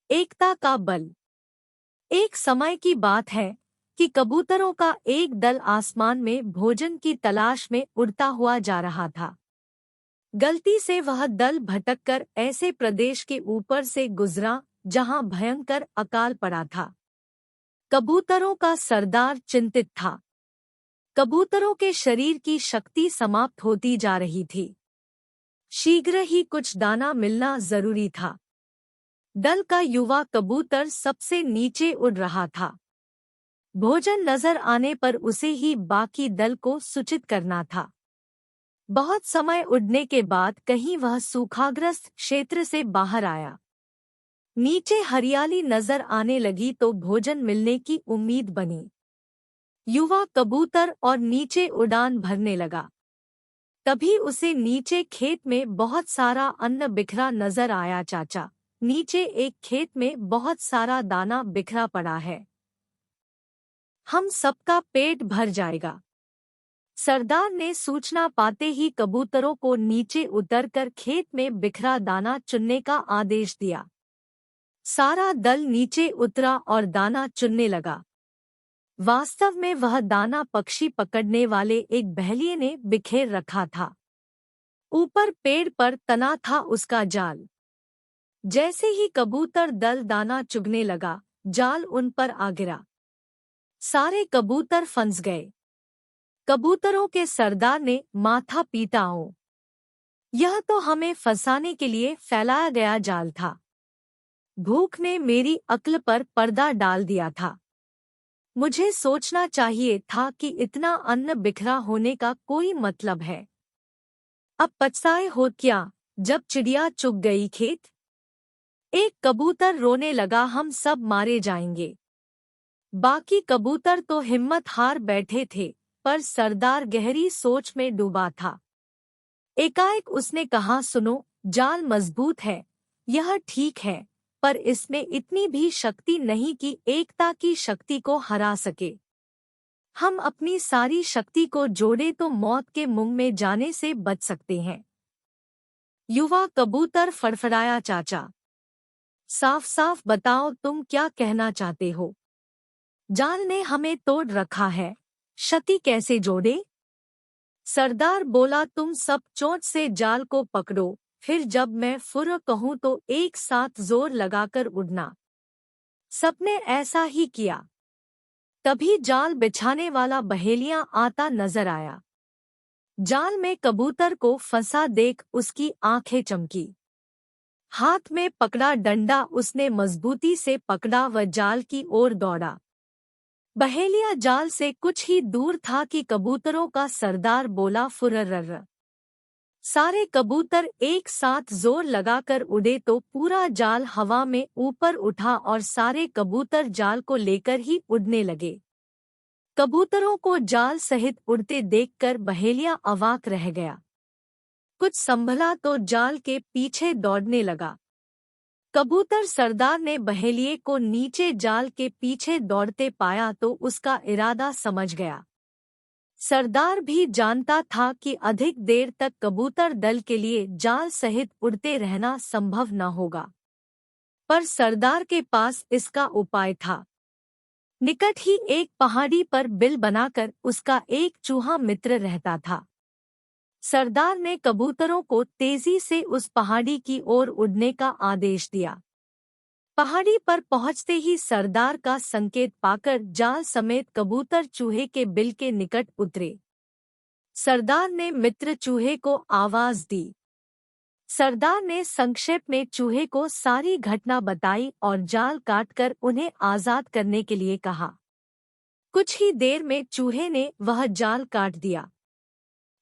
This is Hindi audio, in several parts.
एकता का बल। एक समय की बात है कि कबूतरों का एक दल आसमान में भोजन की तलाश में उड़ता हुआ जा रहा था। गलती से वह दल भटककर ऐसे प्रदेश के ऊपर से गुजरा जहां भयंकर अकाल पड़ा था। कबूतरों का सरदार चिंतित था। कबूतरों के शरीर की शक्ति समाप्त होती जा रही थी। शीघ्र ही कुछ दाना मिलना जरूरी था। दल का युवा कबूतर सबसे नीचे उड़ रहा था। भोजन नजर आने पर उसे ही बाकी दल को सूचित करना था। बहुत समय उड़ने के बाद कहीं वह सूखाग्रस्त क्षेत्र से बाहर आया। नीचे हरियाली नजर आने लगी तो भोजन मिलने की उम्मीद बनी। युवा कबूतर और नीचे उड़ान भरने लगा। तभी उसे नीचे खेत में बहुत सारा अन्न बिखरा नजर आया। चाचा, नीचे एक खेत में बहुत सारा दाना बिखरा पड़ा है। हम सबका पेट भर जाएगा। सरदार ने सूचना पाते ही कबूतरों को नीचे उतरकर खेत में बिखरा दाना चुनने का आदेश दिया। सारा दल नीचे उतरा और दाना चुनने लगा। वास्तव में वह दाना पक्षी पकड़ने वाले एक बहेलिये ने बिखेर रखा था। ऊपर पेड़ पर तना था उसका जाल। जैसे ही कबूतर दल दाना चुगने लगा, जाल उन पर आ गिरा। सारे कबूतर फंस गए। कबूतरों के सरदार ने माथा पीटा, ओ, यह तो हमें फंसाने के लिए फैलाया गया जाल था। भूख ने मेरी अक्ल पर पर्दा डाल दिया था। मुझे सोचना चाहिए था कि इतना अन्न बिखरा होने का कोई मतलब है। अब पछताए हो क्या जब चिड़िया चुग गई खेत। एक कबूतर रोने लगा, हम सब मारे जाएंगे। बाकी कबूतर तो हिम्मत हार बैठे थे, पर सरदार गहरी सोच में डूबा था। एकाएक उसने कहा, सुनो, जाल मजबूत है, यह ठीक है, पर इसमें इतनी भी शक्ति नहीं कि एकता की शक्ति को हरा सके। हम अपनी सारी शक्ति को जोड़े तो मौत के मुंह में जाने से बच सकते हैं। युवा कबूतर फड़फड़ाया, चाचा, साफ साफ बताओ तुम क्या कहना चाहते हो। जाल ने हमें तोड़ रखा है, क्षति कैसे जोड़े। सरदार बोला, तुम सब चोंच से जाल को पकड़ो, फिर जब मैं फुर कहूं तो एक साथ जोर लगाकर उड़ना। सबने ऐसा ही किया। तभी जाल बिछाने वाला बहेलिया आता नजर आया। जाल में कबूतर को फंसा देख उसकी आंखें चमकी। हाथ में पकड़ा डंडा उसने मजबूती से पकड़ा व जाल की ओर दौड़ा। बहेलिया जाल से कुछ ही दूर था कि कबूतरों का सरदार बोला, फुर्रर्र। सारे कबूतर एक साथ जोर लगाकर उड़े तो पूरा जाल हवा में ऊपर उठा और सारे कबूतर जाल को लेकर ही उड़ने लगे। कबूतरों को जाल सहित उड़ते देखकर बहेलिया अवाक रह गया। कुछ संभला तो जाल के पीछे दौड़ने लगा। कबूतर सरदार ने बहेलिये को नीचे जाल के पीछे दौड़ते पाया तो उसका इरादा समझ गया। सरदार भी जानता था कि अधिक देर तक कबूतर दल के लिए जाल सहित उड़ते रहना संभव न होगा, पर सरदार के पास इसका उपाय था। निकट ही एक पहाड़ी पर बिल बनाकर उसका एक चूहा मित्र रहता था। सरदार ने कबूतरों को तेजी से उस पहाड़ी की ओर उड़ने का आदेश दिया। पहाड़ी पर पहुंचते ही सरदार का संकेत पाकर जाल समेत कबूतर चूहे के बिल के निकट उतरे। सरदार ने मित्र चूहे को आवाज दी। सरदार ने संक्षेप में चूहे को सारी घटना बताई और जाल काटकर उन्हें आजाद करने के लिए कहा। कुछ ही देर में चूहे ने वह जाल काट दिया।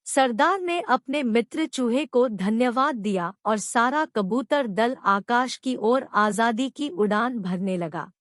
सरदार ने अपने मित्र चूहे को धन्यवाद दिया और सारा कबूतर दल आकाश की ओर आजादी की उड़ान भरने लगा।